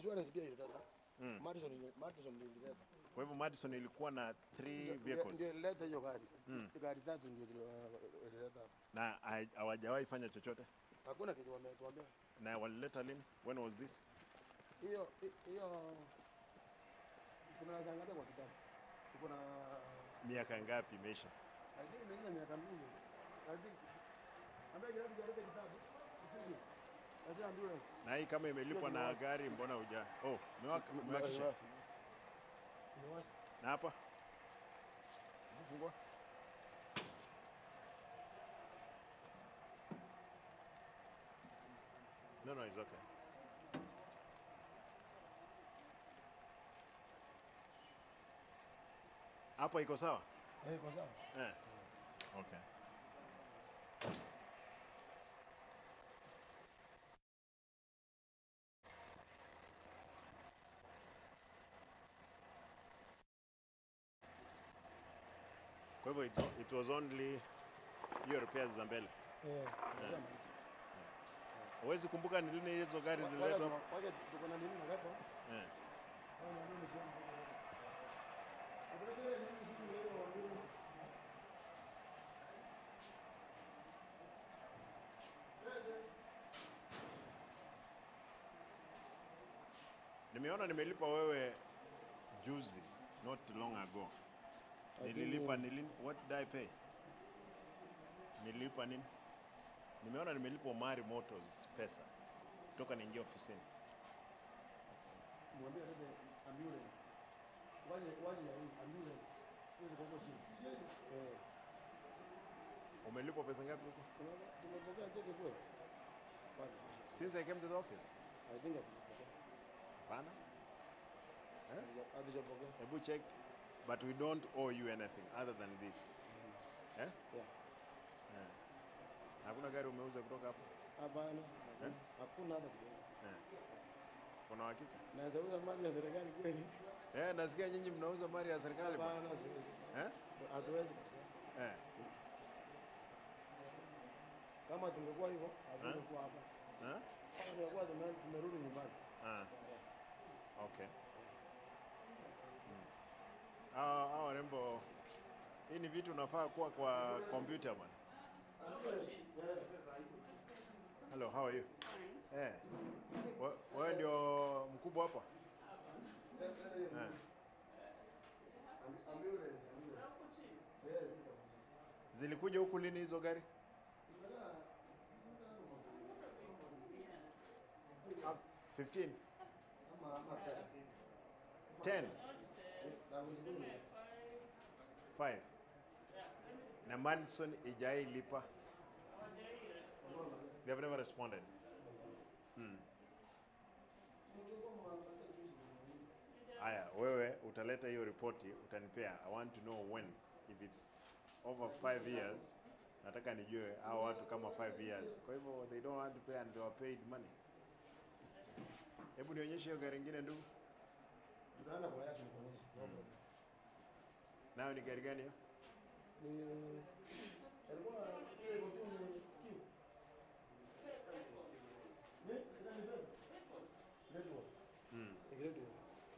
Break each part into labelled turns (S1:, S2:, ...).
S1: insurance pia ilileta. Madison ilileta.
S2: Kwa hivyo Madison ilikuwa na 3 vehicles.
S1: Ndio ilileta hiyo gari. Gari 3 ndio ilileta.
S2: Na hawajawahi fanya chochote?
S1: Hakuna kitu wametuambia.
S2: Na walileta lini? When was this?
S1: Hiyo kuna zangalia kwa kitabu. Kuna
S2: miaka ngapi imeisha?
S1: I think imeisha miaka mingi. I think ambaye jirani jaleta kitabu. Sisi. Lazima ambulance.
S2: Na hii kama imelipwa na gari mbona huja? Oh, umewakisha. Na hapa? Fungua. No, it's okay. Hapa iko sawa?
S1: Iko sawa.
S2: Okay. Kwa hivyo it was only hiyo repairs za mbele. Huwezi kumbuka ni lini hizo gari zililetwa hapa?
S1: Waje tuko na nini ngapi?
S2: Nimeona nimelipa wewe juzi, not long ago. Nililipa nilini? What did I pay? Nilipa nini? Nimeona nimelipa Omari Motors pesa kutoka niingia ofisini.
S1: Mwambie rebe ambulance. Waje ya ambulance. Hizo kwa chini.
S2: Umelipa pesa ngapi huko?
S1: Tumepokea cheki kwa.
S2: Since I came to the office?
S1: I think I did.
S2: Hapana?
S1: Hatujapokea.
S2: Hebu check. But we don't owe you anything other than this.
S1: Yeah.
S2: Hakuna gari umeuza kutoka hapo?
S1: Hapana. Hakuna hata kidogo.
S2: Kuna hakika?
S1: Naweza uza mali ya serikali kweli?
S2: Nasikia nyinyi mnauza mali ya serikali bwana.
S1: Hapana, siwezi. Hatuwezi kabisa. Kama tungekuwa hivyo, hatungekuwa hapa. Tungekuwa tumerudi nyumbani.
S2: Okay. Hao rembo, hii ni vitu unafaa kuwa kwa computer bwana. Hello, how are you? Wewe ndio mkubwa hapa? Zilikuja huku lini hizo gari? 15? 10? 5? Na Madison ijai lipa? They have never responded. Aya, wewe utaleta hiyo ripoti, utanipea. I want to know when. If it's over 5 years, nataka nijue hao watu kama 5 years. Kwa hivyo they don't want to pay and they were paid money. Hebu nionyeshe hiyo gari nyingine ndugu.
S1: Ndio kwa yake nionyeshe.
S2: Nayo ni gari gani hiyo?
S1: Alikuwa ile mtu kiu.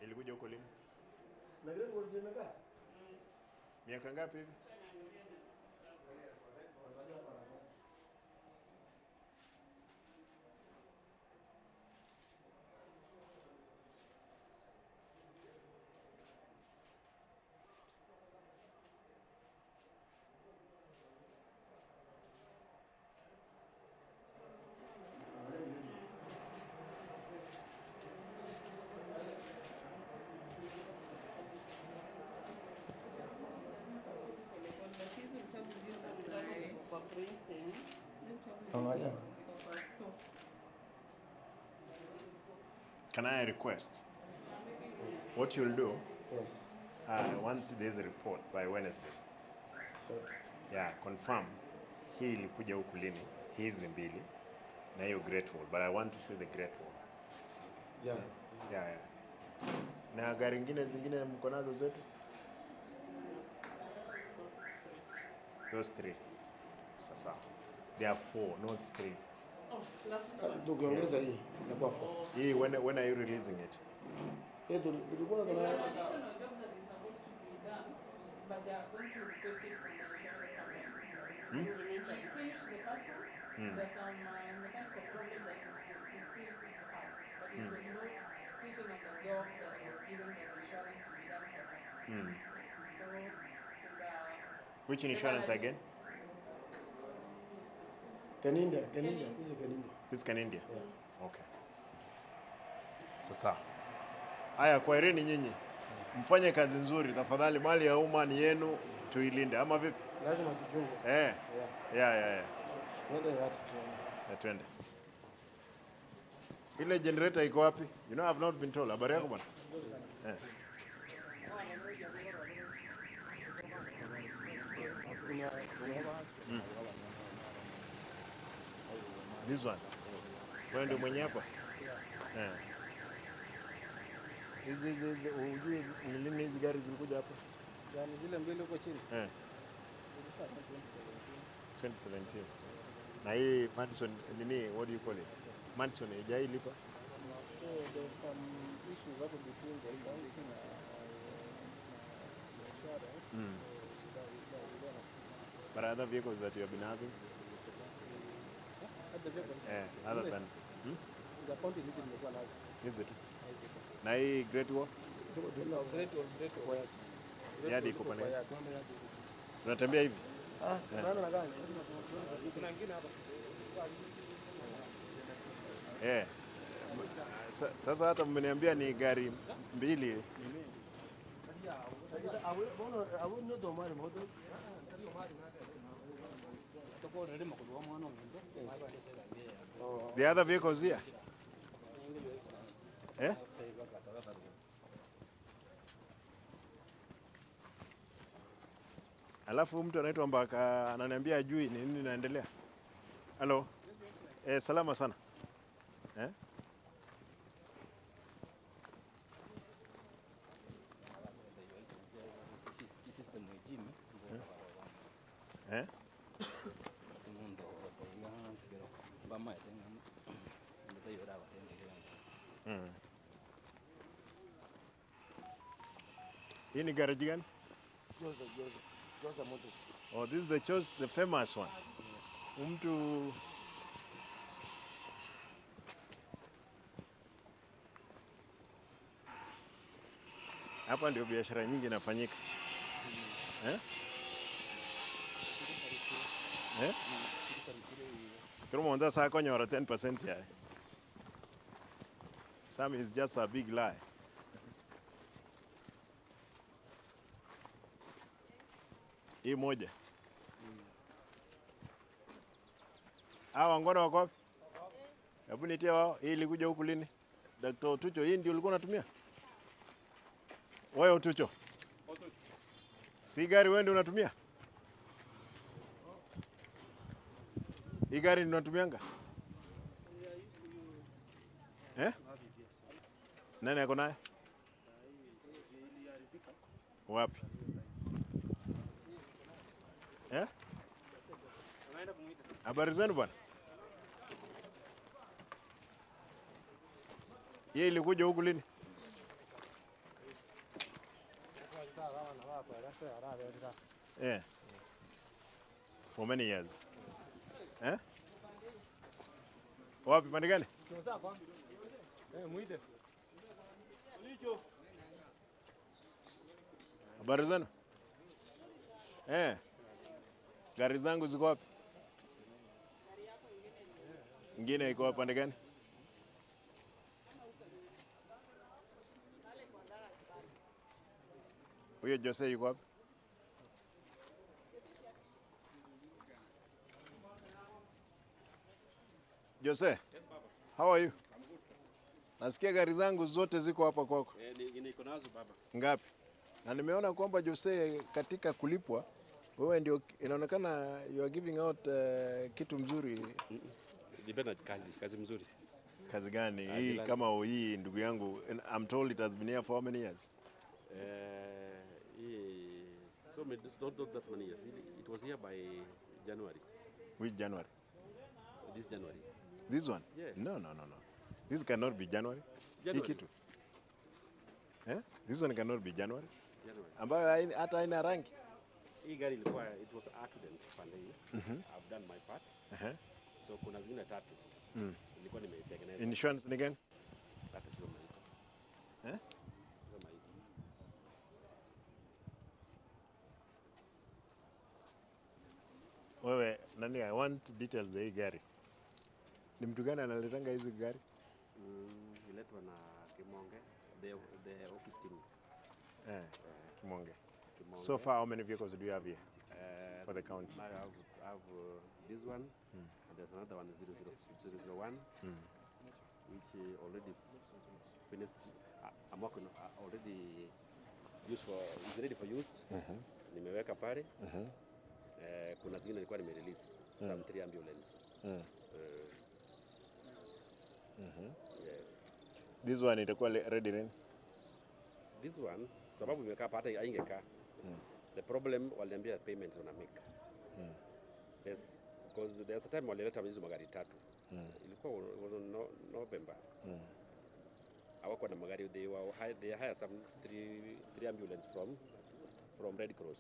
S2: Ilikuja huko lini?
S1: Na gari walisemeka?
S2: Miaka ngapi hivi? Can I request? What you'll do?
S1: Yes.
S2: I want today's report by Wednesday.
S1: Sure.
S2: Yeah, confirm. Hii ilikuja huku lini? Hizi mbili na hiyo Great Wall, but I want to see the Great Wall. Yeah. Na gari zingine mko nazo zetu? Those 3. Sasa. There are 4, not 3.
S1: Tukiongeza hii inakuwa 4.
S2: Hii when are you releasing it?
S1: Tulikuwa kuna
S3: Additional jobs that is supposed to be done, but they are going to request it from the insurance company. So we eventually finish the first one. There's some mechanical problem that we still have, but it was not written on the job that was given by the insurance to be done for us. So
S2: Which insurance again?
S1: Canindia. This is Canindia.
S2: This is Canindia?
S1: Yeah.
S2: Okay. Sasa. Haya, kwaherini nyinyi. Mfanye kazi nzuri tafadhali, mali ya umma ni yenu, tuilinde ama vipi?
S1: Lazima tuchunge.
S2: Yeah. Twende. Ile generator iko wapi? You know, I've not been told. Habari yako bwana? This one. Wewe ndio mwenye hapa? Hizi ujui ni lini hizi gari zilikuja hapa?
S1: Yaani zile mbili huko chini.
S2: 2017. Na hii Madison nini, what do you call it? Madison haijailipa?
S1: So there's some issues hapo between the county na insurance.
S2: But other vehicles that you have been having? Other than
S1: the county nimekuwa nazo.
S2: Is it? Na hii Great Wall?
S1: Great Wall.
S2: Yadi iko pale. Unatembea hivi?
S1: Naona na gani? Kuna nyingine hapa.
S2: Sasa hata mmeniambia ni gari mbili. The other vehicles here? Alafu mtu anaitwa Mbaka ananiambia ajui ni nini inaendelea. Hello. Salama sana. Hii ni garage gani? Oh, this is the famous one. Mtu hapa ndio biashara nyingi inafanyika. Kama unataka saa konyora 10% ya. Some is just a big lie. Hii moja. Hawa ngona wako wapi? Hebu nitie wao. Hii ilikuja huku lini? Dr. Tucho, hii ndio ulikuwa unatumia? Wewe Tucho. Si gari wewe ndio unatumia? Hii gari ndio unatumianga? Nani ako naye? Wapi? Habari zenu bwana? Yeye ilikuja huku lini? For many years. Wapi pande gani?
S1: Muite.
S2: Habari zenu? Gari zangu ziko wapi? Ngine iko pande gani? Huyo Jose yuko wapi? Jose, yes, how are you? Nasikia gari zangu zote ziko hapa kwako.
S4: Niko nazo baba.
S2: Ngapi? Na nimeona kwamba Jose katika kulipwa wewe ndio inaonekana you are giving out kitu mzuri.
S4: Depende kazi mzuri.
S2: Kazi gani? Hii kama hii ndugu yangu, I'm told it has been here for how many years?
S4: So not that many years. It was here by January.
S2: Which January?
S4: This January.
S2: This one?
S4: Yes.
S2: No. This cannot be January. Hii
S4: January.
S2: kitu. This one cannot be January.
S4: January.
S2: Ambayo hata haina rangi.
S4: Hii gari ilikuwa it was accident pande hii. I've done my part. So kuna zingine 3. Nilikuwa nimeitengeneza.
S2: Insurance ni gani?
S4: Hata sio maiti. Sio maiti.
S2: Wewe nani, I want details za hii gari. Ni mtu gani analetanga hizi gari?
S4: Iletwa na Kimonge, the office team.
S2: Kimonge. So far, how many vehicles do you have here for the county?
S4: I have this one, and there's another one, 001, which already finished. I'm working already used for, is ready for use. Nimeweka pale. Kuna zingine nilikuwa nimerelease some 3 ambulance. Yes.
S2: This one itakuwa ready then?
S4: This one, sababu imekaa hata haingekaa. The problem waliambia payment una make. Yes, because there's a time walileta hizo magari 3. Ilikuwa November. Hawako na magari, they hire some 3 ambulance from Red Cross.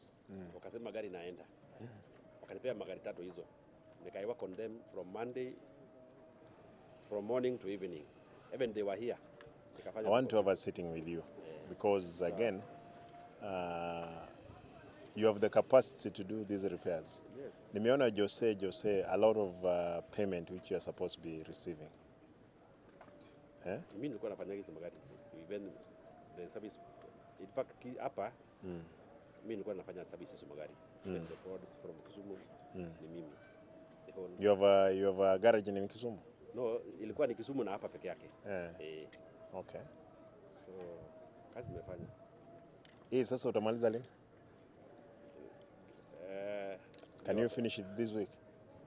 S4: Wakasema magari inaenda. Wakanipea magari 3 hizo. Nikaiwork on them from Monday, from morning to evening. Even they were here.
S2: I want to have a sitting with you because again, you have the capacity to do these repairs.
S4: Yes.
S2: Nimeona Jose, a lot of payment which you are supposed to be receiving.
S4: Mimi nilikuwa nafanya hizo magari. Even the service, in fact hapa, mimi nilikuwa nafanya service hizo magari. And the forwards from Kisumu ni mimi. The whole.
S2: You have a garage in Kisumu?
S4: No, ilikuwa ni Kisumu na hapa peke yake.
S2: Okay.
S4: So kazi nimefanya.
S2: Hii sasa utamaliza lini? Can you finish it this week?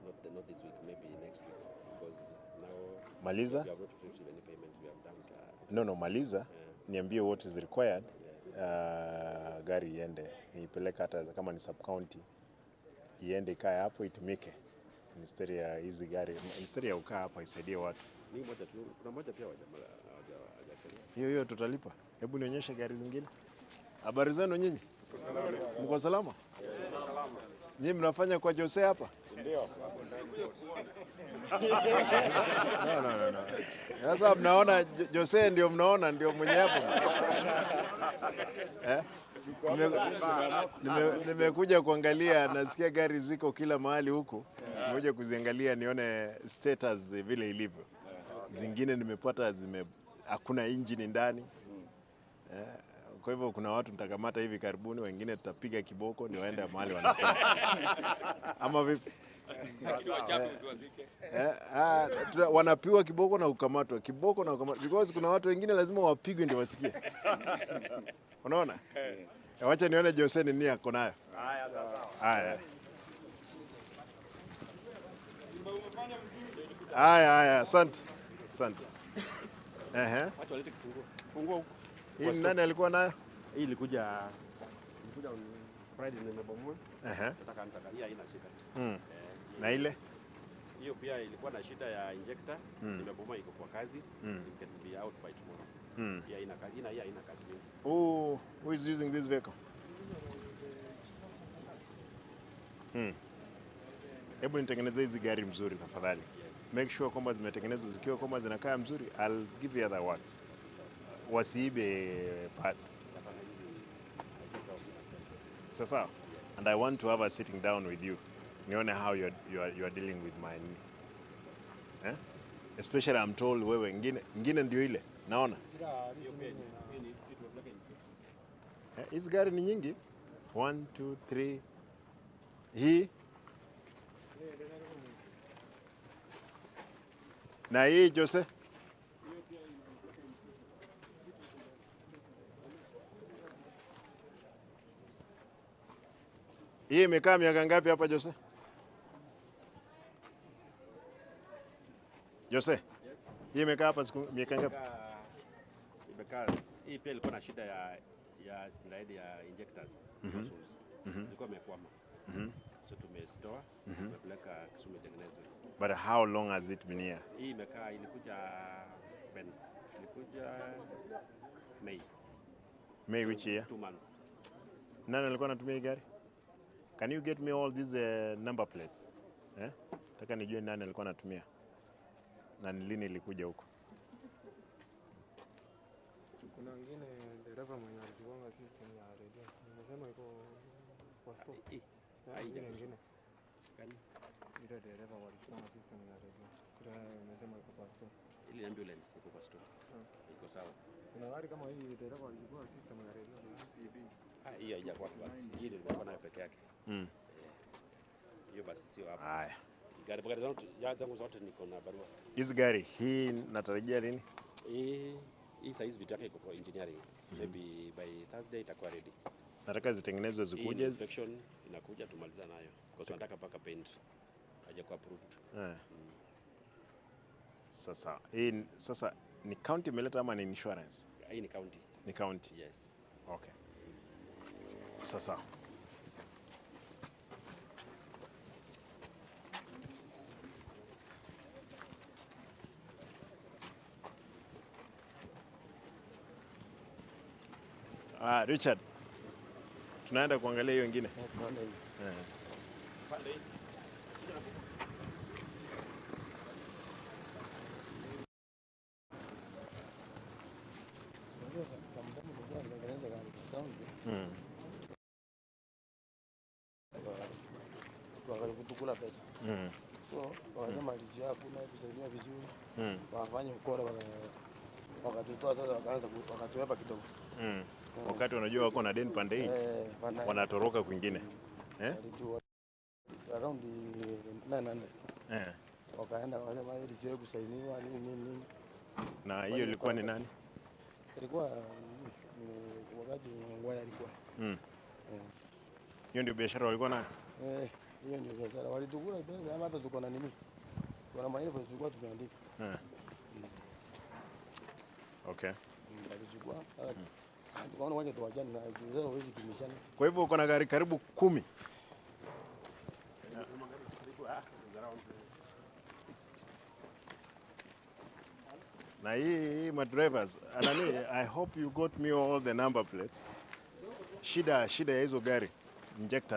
S4: Not this week, maybe next week, because now
S2: Maliza?
S4: we have not received any payment. We have done.
S2: No, maliza. Niambie what is required. Gari iende. Niipeleka hata kama ni sub county. Iende ikae hapo itumike. Instead ya hizi gari, instead ya ukaa hapa isaidie watu.
S4: Ni moja tu, kuna moja pia hawajaangalia.
S2: Hiyo tutalipa. Hebu nionyeshe gari zingine. Habari zenu nyinyi? Mko salama? Nyinyi mnafanya kwa Jose hapa?
S5: Ndio.
S2: No. Sasa mnaona Jose ndio mnaona ndio mwenye hapo. Nimekuja kuangalia, nasikia gari ziko kila mahali huku. Nimekuja kuziangalia nione status vile ilivyo. Zingine nimepata hakuna engine ndani. Kwa hivyo kuna watu nitakamata hivi karibuni, wengine tutapiga kiboko ni waende mahali wanakwenda. Ama vipi? Wanapiwa kiboko na kukamatwa, because kuna watu wengine lazima wapigwe ndio wasikie. Unaona? Wacha nione Jose ni nini ako nayo.
S5: Haya sasa.
S2: Haya, asante.
S4: Wacha walete kifunguo. Funguo huko.
S2: Hii nani alikuwa nayo?
S4: Hii ilikuja on Friday nimebomoa. Nataka hii haina shida.
S2: Na ile?
S4: Hiyo pia ilikuwa na shida ya injector, nimebomoa iko kwa kazi. It can be out by tomorrow. Hii haina kazi, hii haina kazi mingi.
S2: Who is using this vehicle? Hebu nitengeneze hizi gari mzuri tafadhali. Make sure kwamba zimetengenezwa zikiwa kwamba zinakaa mzuri. I'll give you other works. Wasiibe parts. Sasa, and I want to have a sitting down with you. Nione how you are dealing with my especially I'm told wewe ngine ndio ile. Naona? Hizi gari ni nyingi. 1 2 3. Hii na hii Jose. Hii imekaa miaka ngapi hapa Jose? Jose? Yes. Hii imekaa hapa miaka ngapi?
S4: Imekaa. Hii pia ilikuwa na shida ya slide ya injectors. Zilikuwa imekwama. So tumestore, tumepeleka Kisumu itengenezwe.
S2: But how long has it been here?
S4: Hii imekaa ilikuja May.
S2: May which year?
S4: 2 months.
S2: Nani alikuwa anatumia hii gari? Can you get me all these number plates? Nataka nijue nani alikuwa anatumia. Na ni lini ilikuja huko.
S5: Kuna wengine dereva mwenye aligonga system ya radio. Nimesema iko kwa store. Nyingine.
S4: Gani?
S5: Ile dereva waligonga system ya radio. Kuna nimesema iko kwa store.
S4: Ile ambulance iko kwa store. Iko sawa.
S5: Kuna gari kama hii dereva waligonga system ya radio ni CB.
S4: Hiyo haijakuwa basi. Hii ndio ilikuwa nayo peke yake. Hiyo basi sio hapa.
S2: Haya.
S4: Gari zangu zote niko na barua.
S2: Hizi gari hii natarajia lini?
S4: Hii size vitu yake iko kwa engineering. Maybe by Thursday itakuwa ready.
S2: Nataka zitengenezwe zikuje.
S4: Inspection inakuja tumaliza nayo. Kwa sababu nataka paka paint hajakuwa approved.
S2: Sasa ni county imeleta ama ni insurance?
S4: Hii ni county.
S2: Ni county.
S4: Yes.
S2: Okay. Sasa Richard, tunaenda kuangalia hiyo ingine.
S1: Kutukula pesa. So, wakasema alizio hakuna kusaidia vizuri. Wafanye ukora wakatutoa sasa wakatuwepa kidogo.
S2: Wakati wanajua wako na deni pande hii, wanatoroka kwingine.
S1: Around 900. Wakaenda wakasema alizio kusaidiwa nini.
S2: Na hiyo ilikuwa ni nani?
S1: Ilikuwa wakati Ngwaya alikuwa.
S2: Hiyo ndio biashara walikuwa nayo?
S1: Hiyo ndio biashara. Walitukula pesa ama hata tuko na nini? Kuna maneno tulikuwa tumeandika.
S2: Okay.
S1: Walichukua. Tukaona waje tuwajane na juzao hizi kimishana.
S2: Kwa hivyo uko na gari karibu 10. Na hii my drivers, I hope you got me all the number plates. Shida ya hizo gari injectors